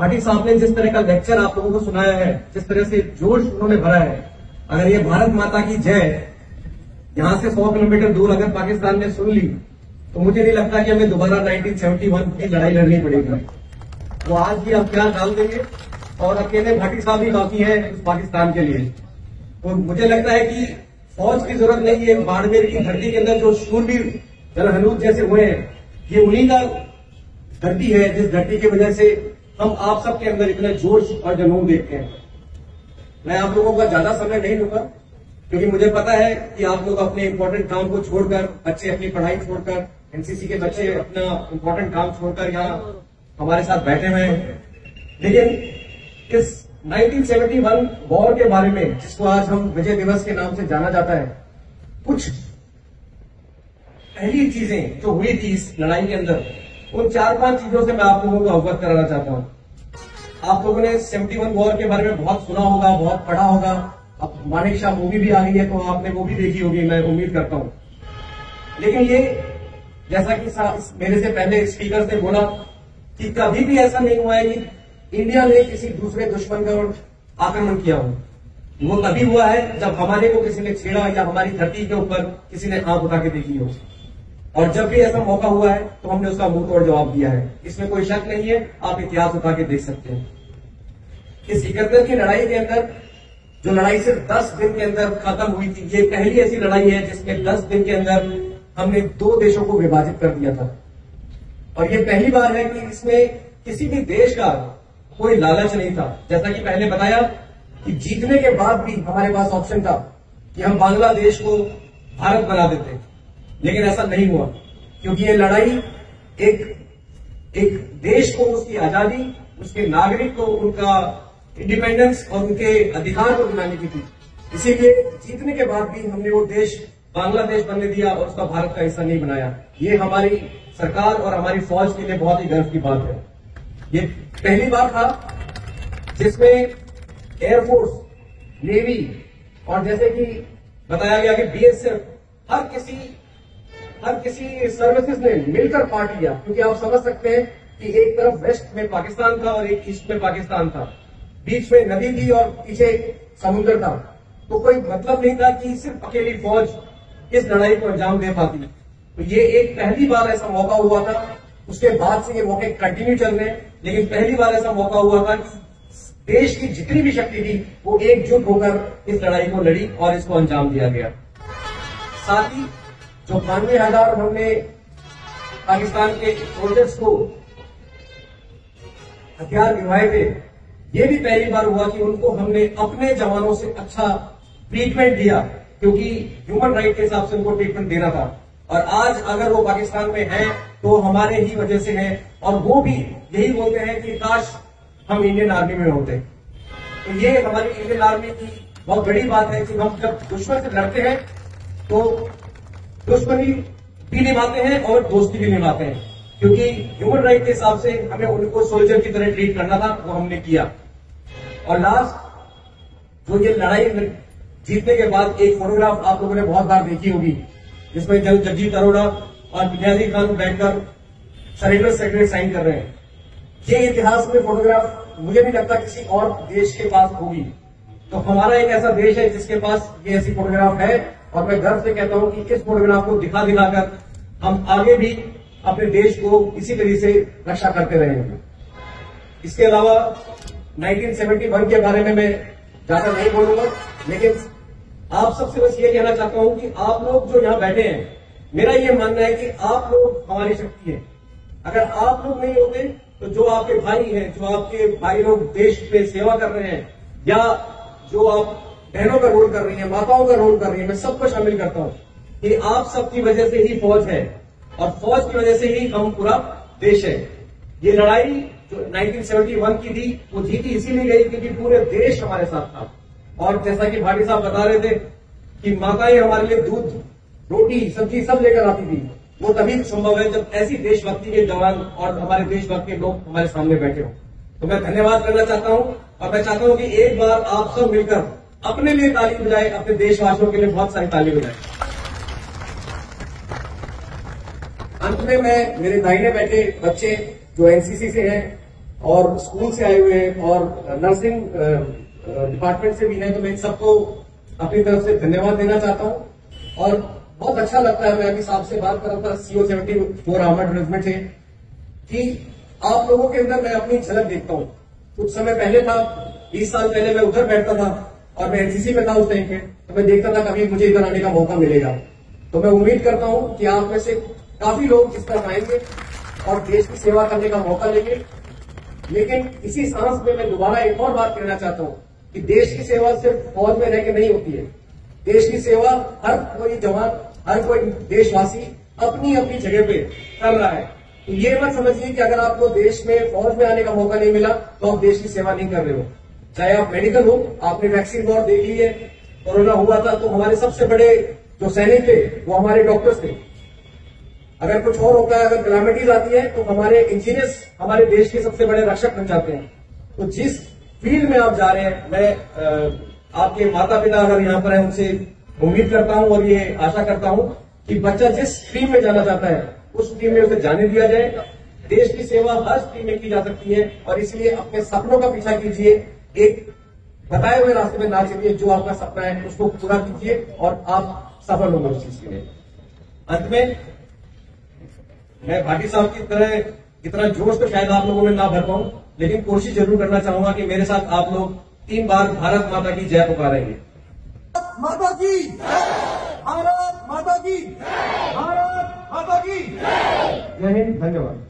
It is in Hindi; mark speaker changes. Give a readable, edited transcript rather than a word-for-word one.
Speaker 1: भाटी साहब ने जिस तरह का लेक्चर आप लोगों को सुनाया है, जिस तरह से जोश उन्होंने भरा है, अगर ये भारत माता की जय यहां से 100 किलोमीटर दूर अगर पाकिस्तान ने सुन ली तो मुझे नहीं लगता कि हमें दोबारा 1971 की लड़ाई लड़नी पड़ेगी। तो आज भी हम क्या डाल देंगे और अकेले भाटी साहब ही बाकी है उस पाकिस्तान के लिए। तो मुझे लगता है कि फौज की जरूरत नहीं है। बाड़मेर की धरती के अंदर जो शूरवीर जलहनूद जैसे हुए हैं, ये उन्हीं का धरती है जिस धरती की वजह से हम आप सबके अंदर इतना जोश और जुनून देखते हैं। मैं आप लोगों का ज्यादा समय नहीं लूंगा क्योंकि मुझे पता है कि आप लोग अपने इंपॉर्टेंट काम को छोड़कर, बच्चे अपनी पढ़ाई छोड़कर, एनसीसी के बच्चे अपना इंपॉर्टेंट काम छोड़कर यहाँ हमारे साथ बैठे हुए हैं। लेकिन इस 1971 वॉर के बारे में, जिसको आज हम विजय दिवस के नाम से जाना जाता है, कुछ पहली चीजें जो हुई थी इस लड़ाई के अंदर, उन 4-5 चीजों से मैं आप लोगों को अवगत कराना चाहता हूं। आप लोगों ने 71 वॉर के बारे में बहुत सुना होगा, बहुत पढ़ा होगा। अब मानिक शाह मूवी भी आ गई है तो आपने वो भी देखी होगी, मैं उम्मीद करता हूं। लेकिन ये जैसा कि मेरे से पहले स्पीकर ने बोला कि कभी भी ऐसा नहीं हुआ है कि इंडिया ने किसी दूसरे दुश्मन का आक्रमण किया हो। वो तभी हुआ है जब हमारे को किसी ने छेड़ा या हमारी धरती के ऊपर किसी ने आंख उठा के देखी हो। और जब भी ऐसा मौका हुआ है तो हमने उसका मुंह तोड़ जवाब दिया है, इसमें कोई शक नहीं है। आप इतिहास उठा के देख सकते हैं। इस 71 की लड़ाई के अंदर, जो लड़ाई सिर्फ 10 दिन के अंदर खत्म हुई थी, ये पहली ऐसी लड़ाई है जिसमें 10 दिन के अंदर हमने 2 देशों को विभाजित कर दिया था। और ये पहली बार है कि इसमें किसी भी देश का कोई लालच नहीं था। जैसा कि पहले बताया कि जीतने के बाद भी हमारे पास ऑप्शन था कि हम बांग्लादेश को भारत बना देते, लेकिन ऐसा नहीं हुआ क्योंकि ये लड़ाई एक देश को उसकी आजादी, उसके नागरिक को उनका इंडिपेंडेंस और उनके अधिकार को दिलाने की थी। इसीलिए जीतने के बाद भी हमने वो देश बांग्लादेश बनने दिया और उसका भारत का हिस्सा नहीं बनाया। ये हमारी सरकार और हमारी फौज के लिए बहुत ही गर्व की बात है। ये पहली बार था जिसमें एयरफोर्स, नेवी और जैसे कि बताया गया कि बीएसएफ, हर किसी सर्विसेज ने मिलकर पार्ट लिया। क्योंकि आप समझ सकते हैं कि एक तरफ वेस्ट में पाकिस्तान था और एक ईस्ट में पाकिस्तान था, बीच में नदी थी और पीछे समुद्र था। तो कोई मतलब नहीं था कि सिर्फ अकेली फौज इस लड़ाई को अंजाम दे पाती। तो ये एक पहली बार ऐसा मौका हुआ था। उसके बाद से ये मौके कंटिन्यू चल रहे हैं, लेकिन पहली बार ऐसा मौका हुआ था कि देश की जितनी भी शक्ति थी वो एकजुट होकर इस लड़ाई को लड़ी और इसको अंजाम दिया गया। साथ ही जो 92,000 हमने पाकिस्तान के सोल्जर्स को हथियार दिलवाए थे, ये भी पहली बार हुआ कि उनको हमने अपने जवानों से अच्छा ट्रीटमेंट दिया, क्योंकि ह्यूमन राइट के हिसाब से उनको ट्रीटमेंट देना था। और आज अगर वो पाकिस्तान में हैं तो हमारे ही वजह से हैं। और वो भी यही बोलते हैं कि काश हम इंडियन आर्मी में होते। तो ये हमारी इंडियन आर्मी की बहुत बड़ी बात है कि हम जब दुश्मन से लड़ते हैं तो दुश्मनी भी निभाते हैं और दोस्ती भी निभाते हैं, क्योंकि ह्यूमन राइट के हिसाब से हमें उनको सोल्जर की तरह ट्रीट करना था, वो हमने किया। और लास्ट जो ये लड़ाई जीतने के बाद एक फोटोग्राफ आप लोगों ने बहुत बार देखी होगी, जिसमें जगजीत अरोड़ा और बुनियादी खान बैठकर सरेंडर सर्टिफिकेट साइन कर रहे हैं। ये इतिहास में फोटोग्राफ मुझे नहीं लगता किसी और देश के पास होगी। तो हमारा एक ऐसा देश है जिसके पास ये ऐसी फोटोग्राफ है, और मैं गर्व से कहता हूं कि इस फोटोग्राफ को दिखाकर हम आगे भी अपने देश को इसी तरीके से रक्षा करते रहेंगे। इसके अलावा 1971 के बारे में मैं ज्यादा नहीं बोलूंगा, लेकिन आप सबसे बस ये कहना चाहता हूं कि आप लोग जो यहां बैठे हैं, मेरा ये मानना है कि आप लोग हमारी शक्ति है। अगर आप लोग नहीं होते तो जो आपके भाई हैं, जो आपके भाई लोग देश में सेवा कर रहे हैं, या जो आप बहनों का रोल कर रही है, माताओं का रोल कर रही है, मैं सबको शामिल करता हूं कि आप सबकी वजह से ही फौज है और फौज की वजह से ही हम पूरा देश है। ये लड़ाई जो 1971 की थी वो जीती इसीलिए गई क्योंकि पूरे देश हमारे साथ था। और जैसा कि भाटी साहब बता रहे थे कि माताएं हमारे लिए दूध, रोटी, सब्जी सब लेकर आती थी, वो तभी संभव है जब ऐसी देशभक्ति के जवान और हमारे देशभक्त के लोग हमारे सामने बैठे हों। तो मैं धन्यवाद करना चाहता हूं और मैं चाहता हूं कि एक बार आप सब मिलकर अपने लिए ताली बजाएं, अपने देशवासियों के लिए बहुत सारी ताली बजाएं। अंत में मैं मेरे दाहिने बैठे बच्चे जो एनसीसी से हैं और स्कूल से आए हुए और नर्सिंग डिपार्टमेंट से भी हैं, तो मैं सबको अपनी तरफ से धन्यवाद देना चाहता हूं। और बहुत अच्छा लगता है, मैं अभी साहब से बात कर रहा था CO 74 आर्मर्ड रेजिमेंट से, कि आप लोगों के अंदर मैं अपनी झलक देखता हूं। कुछ समय पहले था, 20 साल पहले मैं उधर बैठता था और मैं NCC में था उस टाइम पे, तो मैं देखता था कभी मुझे इधर आने का मौका मिलेगा। तो मैं उम्मीद करता हूं कि आप में से काफी लोग इस तरफ आएंगे और देश की सेवा करने का मौका लेंगे। लेकिन इसी सांस में मैं दोबारा एक और बात कहना चाहता हूं कि देश की सेवा सिर्फ फौज में रह के नहीं होती है। देश की सेवा हर कोई जवान, हर कोई देशवासी अपनी अपनी जगह पे कर रहा है। तो ये मत समझिए कि अगर आपको देश में फौज में आने का मौका नहीं मिला तो आप देश की सेवा नहीं कर रहे हो। चाहे आप मेडिकल हो, आपने वैक्सीन वॉर देख ली है, कोरोना हुआ था तो हमारे सबसे बड़े जो सैनिक थे वो हमारे डॉक्टर्स थे। अगर कुछ और होता है, अगर कैलामिटीज आती है तो हमारे इंजीनियर्स हमारे देश के सबसे बड़े रक्षक बन जाते हैं। तो जिस फील्ड में आप जा रहे हैं, मैं आपके माता पिता अगर यहाँ पर है उनसे उम्मीद करता हूं और ये आशा करता हूं कि बच्चा जिस स्ट्रीम में जाना चाहता है उस स्ट्रीम में उसे जाने दिया जाए। देश की सेवा हर स्ट्रीम में की जा सकती है और इसलिए अपने सपनों का पीछा कीजिए, एक बताए हुए रास्ते में ना चलिए, जो आपका सपना है उसको पूरा कीजिए और आप सफल होंगे उस चीज के लिए। अंत में मैं भाटी साहब की तरह इतना जोश तो शायद आप लोगों में ना भर पाऊं, लेकिन कोशिश जरूर करना चाहूंगा कि मेरे साथ आप लोग 3 बार भारत माता की जय पुकारेंगे।
Speaker 2: माता की, भारत माता की, भारत माता की।
Speaker 1: जय हिंद, धन्यवाद।